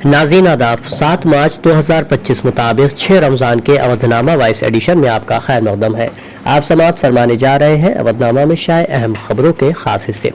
नाज़रीन आदाब, 7 मार्च 2025 मुताबिक 6 रमज़ान के अवधनामा वॉइस एडिशन में आपका खैर मक़दम है। आप समाअत फरमाने जा रहे हैं अवधनामा में शाये अहम खबरों के खास हिस्से।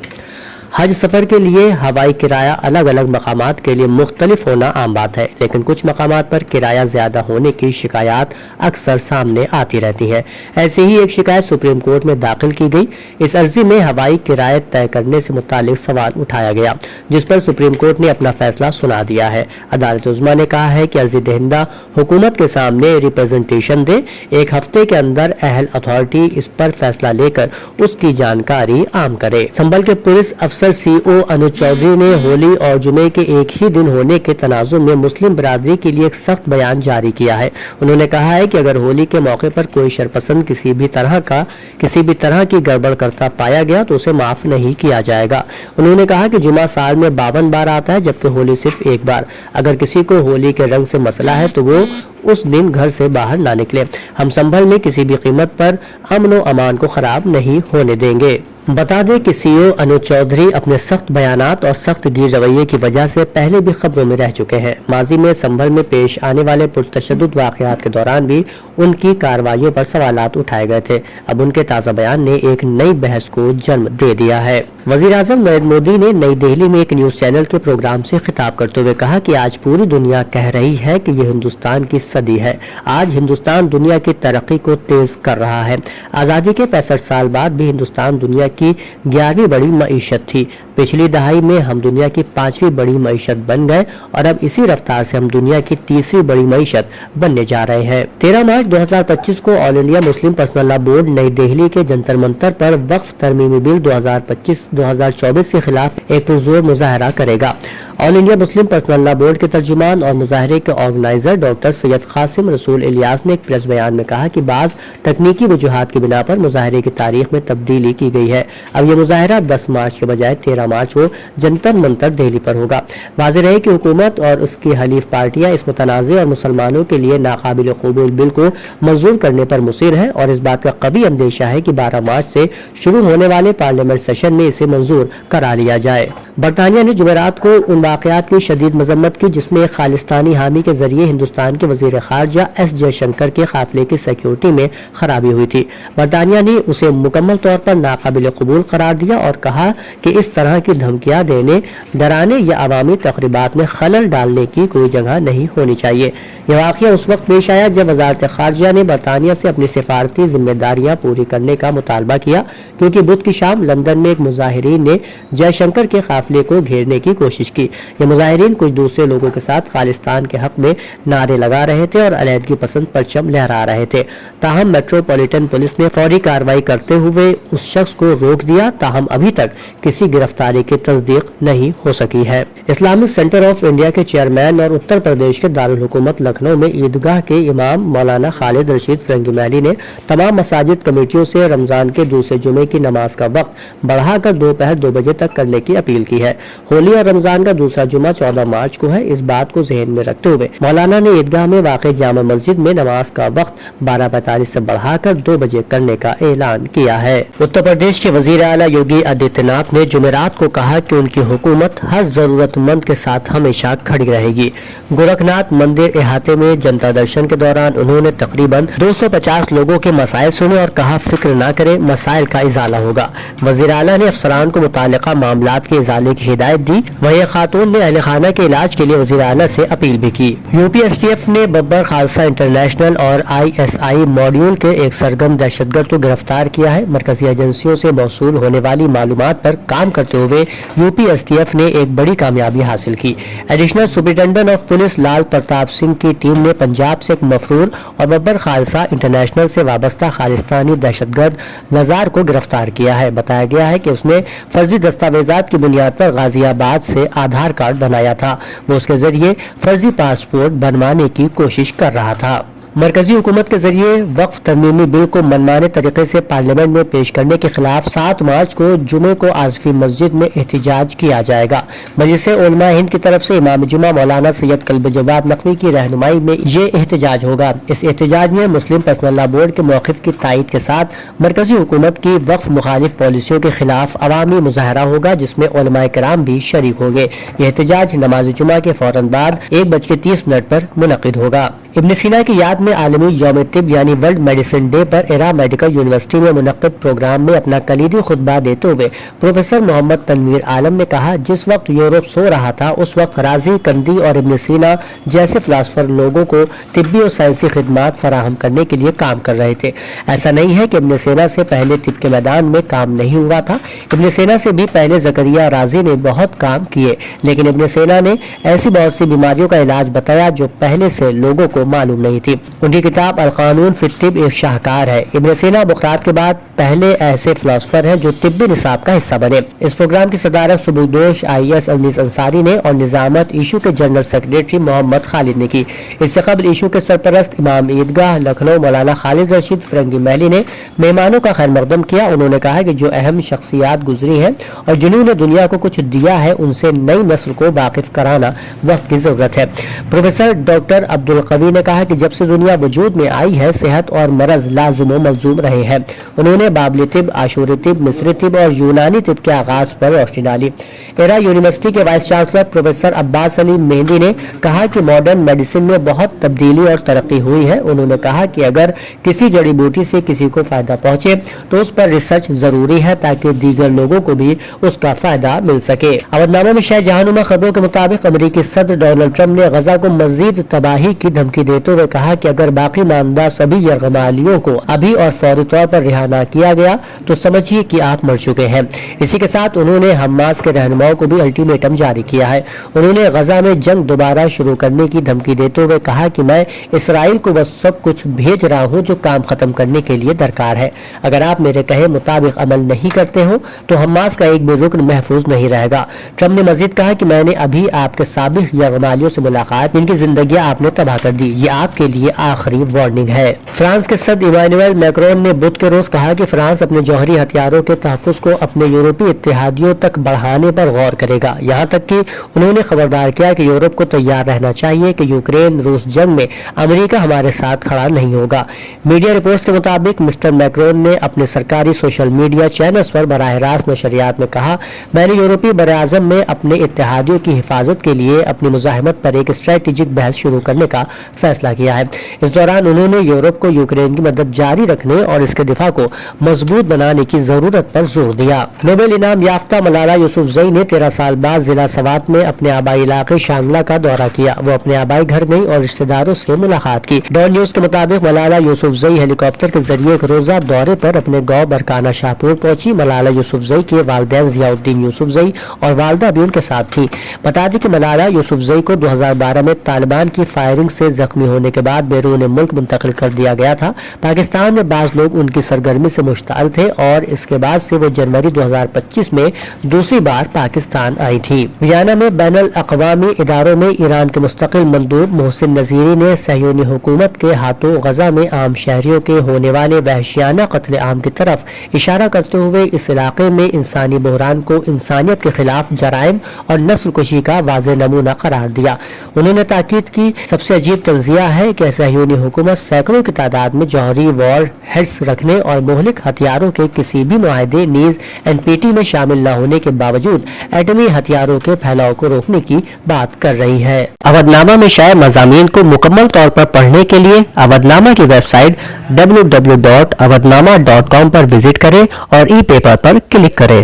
हज सफ़र के लिए हवाई किराया अलग अलग मकामात के लिए मुख्तलिफ होना आम बात है, लेकिन कुछ मकामात पर किराया ज़्यादा होने की शिकायत अक्सर सामने आती रहती हैं। ऐसे ही एक शिकायत सुप्रीम कोर्ट में दाखिल की गई। इस अर्जी में हवाई किराए तय करने से मुतालिक सवाल उठाया गया, जिस पर सुप्रीम कोर्ट ने अपना फैसला सुना दिया है। अदालत उज़्मा ने कहा है कि अर्जी दहिंदा हुकूमत के सामने रिप्रेजेंटेशन दे, एक हफ्ते के अंदर अहल अथॉरिटी इस पर फैसला लेकर उसकी जानकारी आम करे। संभल के पुलिस अफसर सीओ अनुज चौधरी ने होली और जुमे के एक ही दिन होने के तनाजुर में मुस्लिम बरादरी के लिए एक सख्त बयान जारी किया है। उन्होंने कहा है कि अगर होली के मौके पर कोई शरपसंद किसी भी तरह की गड़बड़ करता पाया गया तो उसे माफ नहीं किया जाएगा। उन्होंने कहा कि जुमा साल में 52 बार आता है, जबकि होली सिर्फ एक बार। अगर किसी को होली के रंग से मसला है तो वो उस दिन घर से बाहर ना निकले। हम संभल में किसी भी कीमत पर अमन व अमान को खराब नहीं होने देंगे। बता दें कि सीओ अनुज चौधरी अपने सख्त बयानात और सख्त गिर रवैये की वजह से पहले भी खबरों में रह चुके हैं। माजी में संभल में पेश आने वाले पुरतशद्दुद वाक़यात के दौरान भी उनकी कार्रवाइयों पर सवालात उठाए गए थे। अब उनके ताज़ा बयान ने एक नई बहस को जन्म दे दिया है। वज़ीर-ए-आज़म नरेंद्र मोदी ने नई दिल्ली में एक न्यूज़ चैनल के प्रोग्राम से खिताब करते हुए कहा कि आज पूरी दुनिया कह रही है कि ये हिंदुस्तान की सदी है। आज हिंदुस्तान दुनिया की तरक्की को तेज कर रहा है। आज़ादी के 65 साल बाद भी हिंदुस्तान दुनिया की 11वीं बड़ी मईशत थी। पिछली दहाई में हम दुनिया की 5वीं बड़ी मईशत बन गए और अब इसी रफ्तार से हम दुनिया की 3री बड़ी मईशत बनने जा रहे हैं। 13 मार्च 2025 को all India Muslim personal law board नई दिल्ली के जंतर मंतर पर वक्फ तरमीमी बिल 2025-2024 के खिलाफ एक पुरजोर मुजाहरा करेगा। All India Muslim personal law board के तर्जुमान और मुजाहरे के ऑर्गेनाइजर डॉक्टर सैयद कासिम रसूल इलियास ने एक प्रेस बयान में कहा कि बाज़ तकनीकी वजूहात की बिना पर मुजाहरे की तारीख में तब्दीली की गई है। अब यह मुजाहरा 10 मार्च के बजाय 13 मार्च को जंतर मंतर दिल्ली पर होगा। वाज़ेह रहे कि हुकूमत और उसकी हलीफ पार्टियां इस मुतनाज़े और मुसलमानों के लिए नाकाबिल कबूल बिल को मंजूर करने पर मुसिर है और इस बात का कभी अंदेशा है कि 12 मार्च से शुरू होने वाले पार्लियामेंट सेशन में इसे मंजूर करा लिया जाए। बरतानिया ने जुमेरात को उन वाक़यात की शदीद मजम्मत की जिसमें एक खालिस्तानी हामी के जरिए हिंदुस्तान के वज़ीर ख़ारजा एस जयशंकर के काफ़िले की सिक्योरिटी में खराबी हुई थी। बरतानिया ने उसे मुकम्मल तौर पर नाकाबिल कबूल करार दिया और कहा कि इस तरह की धमकियां देने, डराने या अवामी तक़रीबात में खलल डालने की कोई जगह नहीं होनी चाहिए। यह वाक़या उस वक्त पेश आया जब वज़ारत ख़ारजा ने बरतानिया से अपनी सिफारती जिम्मेदारियां पूरी करने का मुतालबा किया, क्योंकि बुध की शाम लंदन में एक मुजाहिरीन ने जयशंकर के काफ़िले को घेरने की कोशिश की। ये मुजाहिरीन कुछ दूसरे लोगों के साथ खालिस्तान के हक में नारे लगा रहे थे और अलहदगी पसंद परचम लहरा रहे थे। ताहम मेट्रोपॉलिटन पुलिस ने फौरी कार्रवाई करते हुए उस शख्स को रोक दिया। ताहम अभी तक किसी गिरफ्तारी की तस्दीक नहीं हो सकी है। इस्लामिक सेंटर ऑफ इंडिया के चेयरमैन और उत्तर प्रदेश के दारुल हुकूमत लखनऊ में ईदगाह के इमाम मौलाना खालिद रशीद फिरंगी मैली ने तमाम मसाजिद कमेटियों से रमजान के दूसरे जुमे की नमाज का वक्त बढ़ाकर दोपहर 2 बजे तक करने की अपील की है। होली और रमजान का दूसरा जुमा 14 मार्च को है। इस बात को ज़हन में रखते हुए मौलाना ने ईदगाह में वाक़ई जामा मस्जिद में नमाज का वक्त 12:45 से बढ़ाकर 2 बजे करने का ऐलान किया है। उत्तर प्रदेश के वज़ीर आला योगी आदित्यनाथ ने जुमेरात को कहा कि उनकी हुकूमत हर जरूरतमंद के साथ हमेशा खड़ी रहेगी। गोरखनाथ मंदिर इहाते में जनता दर्शन के दौरान उन्होंने तकरीबन 250 लोगों के मसाइल सुने और कहा, फिक्र न करें, मसाइल का इजाला होगा। वज़ीर आला ने अफसरान को मुतालिका मामलात के इजाले की हिदायत दी। वहीं खातून ने अहले खाना के इलाज के लिए वज़ीर आला से अपील भी की। UPSTF ने बब्बर खालसा इंटरनेशनल और ISI मॉड्यूल के एक सरगर्म दहशतगर्द को गिरफ्तार किया है। मरकजी एजेंसियों से मौसूल होने वाली मालूमात पर काम करते हुए UPSTF ने एक बड़ी कामयाबी हासिल की। एडिशनल सुपरिटेंडेंट ऑफ पुलिस लाल प्रताप सिंह की टीम ने पंजाब से एक मफरूर और बब्बर खालसा इंटरनेशनल से वाबस्ता खालिस्तानी दहशतगर्द लजार को गिरफ्तार किया है। बताया गया है कि उसने फर्जी दस्तावेजात की बुनियाद पर गाजियाबाद से आधार कार्ड बनाया था। वो उसके जरिए फर्जी पासपोर्ट बनवाने की कोशिश कर रहा था। मरकजी हुकूमत के जरिए वक्फ तरमीमी बिल को मनमाने तरीके से पार्लियामेंट में पेश करने के खिलाफ 7 मार्च को जुमे को आज़फी मस्जिद में एहतजाज किया जाएगा। मजलिस उलमा हिंद की तरफ से इमाम जुमा मौलाना सैयद कल्ब जवाद नकवी की रहनुमाई में ये एहतजाज होगा। इस एहतजाज में मुस्लिम पर्सनल लॉ बोर्ड के मौक़िफ़ की तायीद के साथ मरकजी हुकूमत की वक्फ मुखालिफ पॉलिसियों के खिलाफ अवामी मुजाहरा होगा, जिसमें उलमा किराम भी शरीक होंगे। यह एहतजाज नमाज जुमा के फौरन बाद 1:30 पर मुनक़िद होगा। इब्न सीना की याद में आलमी यौम तिब यानी वर्ल्ड मेडिसिन डे पर इरा मेडिकल यूनिवर्सिटी में मुनक़्क़िद प्रोग्राम में अपना कलीदी खुतबा देते हुए प्रोफेसर मोहम्मद तनवीर आलम ने कहा, जिस वक्त यूरोप सो रहा था उस वक्त राजी, कंदी और इब्न सीना जैसे फिलासफर लोगों को तिब्बी और साइंसी खिदमात फराहम करने के लिए काम कर रहे थे। ऐसा नहीं है कि इब्न सीना से पहले तिब के मैदान में काम नहीं हुआ था। इब्न सीना से भी पहले ज़करिया राजी ने बहुत काम किए, लेकिन इब्न सीना ने ऐसी बहुत सी बीमारियों का इलाज बताया जो पहले से लोगों को मालूम नहीं थी। उनकी किताब अल कानून फी तिब एक शाहकार है। इब्न सीना बुगदाद के बाद पहले ऐसे फिलासफर हैं जो तिब्बी निसाब का हिस्सा बने। इस प्रोग्राम की सदारत सुबुकदोश IAS अनीस अंसारी ने और निजामत इशू के जनरल सेक्रेटरी मोहम्मद खालिद ने की। इससे कबल इशू के सरपरस्त इमाम ईदगाह लखनऊ मौलाना खालिद रशीद फरंगी महली ने मेहमानों का खैर मकदम किया। उन्होंने कहा कि जो अहम शख्सियात गुजरी हैं और जिन्होंने दुनिया को कुछ दिया है, उनसे नई नस्ल को वाकिफ कराना वक्त की जरूरत है। प्रोफेसर डॉक्टर अब्दुल कवी ने कहा कि जब से दुनिया वजूद में आई है, सेहत और मरज लाजुम व मलजूम रहे हैं। उन्होंने बाबली तिब, आशूरी तिब, मिस्री तिब और यूनानी तिब के आगाज पर रोशनी डाली। एरा यूनिवर्सिटी के vice chancellor professor Abbas Ali mehndi ने कहा कि मॉडर्न मेडिसिन में बहुत तब्दीली और तरक्की हुई है। उन्होंने कहा कि अगर किसी जड़ी बूटी से किसी को फायदा पहुंचे तो उस पर रिसर्च जरूरी है ताकि दीगर लोगों को भी उसका फायदा मिल सके। अवधनामा में शायद जहानुमा खबरों के मुताबिक अमेरिकी सदर डोनाल्ड ट्रंप ने गजा को मजीद तबाही की धमकी देते हुए कहा कि अगर बाकी मानदा सभी यरगमालियों को अभी और फौरी तौर पर रिहा न किया गया तो समझिए कि आप मर चुके हैं। इसी के साथ उन्होंने हमास के रहनुमाओं को भी अल्टीमेटम जारी किया है। उन्होंने गजा में जंग दोबारा शुरू करने की धमकी देते हुए कहा कि मैं इसराइल को बस सब कुछ भेज रहा हूं जो काम खत्म करने के लिए दरकार है। अगर आप मेरे कहे मुताबिक अमल नहीं करते हो तो हमास का एक भी रुकन महफूज नहीं रहेगा। ट्रंप ने मजीद कहा कि मैंने अभी आपके साबिक यरगमालियों से मुलाकात, जिनकी जिंदगी आपने तबाह कर दी, ये आपके लिए आखिरी वार्निंग है। फ्रांस के सदर इमानुएल मैक्रोन ने बुध के रोज कहा कि फ्रांस अपने जौहरी हथियारों के तहफ्फुज़ को अपने यूरोपीय इत्तेहादियों तक बढ़ाने पर गौर करेगा। यहाँ तक कि उन्होंने खबरदार किया कि यूरोप को तैयार रहना चाहिए कि यूक्रेन रूस जंग में अमेरिका हमारे साथ खड़ा नहीं होगा। मीडिया रिपोर्ट्स के मुताबिक मिस्टर मैक्रोन ने अपने सरकारी सोशल मीडिया चैनल्स पर बराह रास्त नशरियात में कहा, मैंने यूरोपीय बराआज़म में अपने इत्तेहादियों की हिफाजत के लिए अपनी मुज़ाहमत पर एक स्ट्रेटेजिक बहस शुरू करने का फैसला किया है। इस दौरान उन्होंने यूरोप को यूक्रेन की मदद जारी रखने और इसके दिफा को मजबूत बनाने की जरूरत पर जोर दिया। नोबेल इनाम याफ्ता मलाला यूसुफजई ने 13 साल बाद जिला सवात में अपने आबाई इलाके शांगला का दौरा किया। वो अपने आबाई घर गई और रिश्तेदारों से मुलाकात की। डॉन न्यूज के मुताबिक मलाला यूसुफजई हेलीकॉप्टर के जरिए एक रोजा दौरे पर अपने गाँव बरकाना शाहपुर पहुंची। मलाला यूसुफजई के वालिदैन जियाउद्दीन यूसुफजई और वालदा भी उनके साथ थी। बता दें कि मलाला यूसुफजई को 2012 में तालिबान की फायरिंग से जख्मी होने के बाद बैरून मुल्क मुंतकिल कर दिया गया था। पाकिस्तान में बाज लोग उनकी सरगर्मी से मुश्ताल थे और इसके बाद से वो जनवरी 2025 में दूसरी बार पाकिस्तान आई थी। वियना में बैनुल अक़वामी इदारों में ईरान के मुस्तकिल मंदूब मोहसिन नज़ीरी ने सहयूनी हुकूमत के हाथों गजा में आम शहरियों के होने वाले वहशियाना कत्ले आम की तरफ इशारा करते हुए इस इलाके में इंसानी बहरान को इंसानियत के खिलाफ जराइम और नस्ल कुशी का वाज़ेह नमूना करार दिया। उन्होंने ताकीद की, सबसे अजीब तंजिया है कि सहयूनी हुकूमत सैकड़ों की तादाद में जौहरी वॉर हेड्स रखने और मोहलिक हथियारों के किसी भी मुआहदे नीज NPT में शामिल न होने के बावजूद एटमी हथियारों के फैलाव को रोकने की बात कर रही है। अवधनामा में शाये मज़ामीन को मुकम्मल तौर पर पढ़ने के लिए अवधनामा की वेबसाइट www.awadnama.com पर विजिट करें और ई पेपर पर क्लिक करें।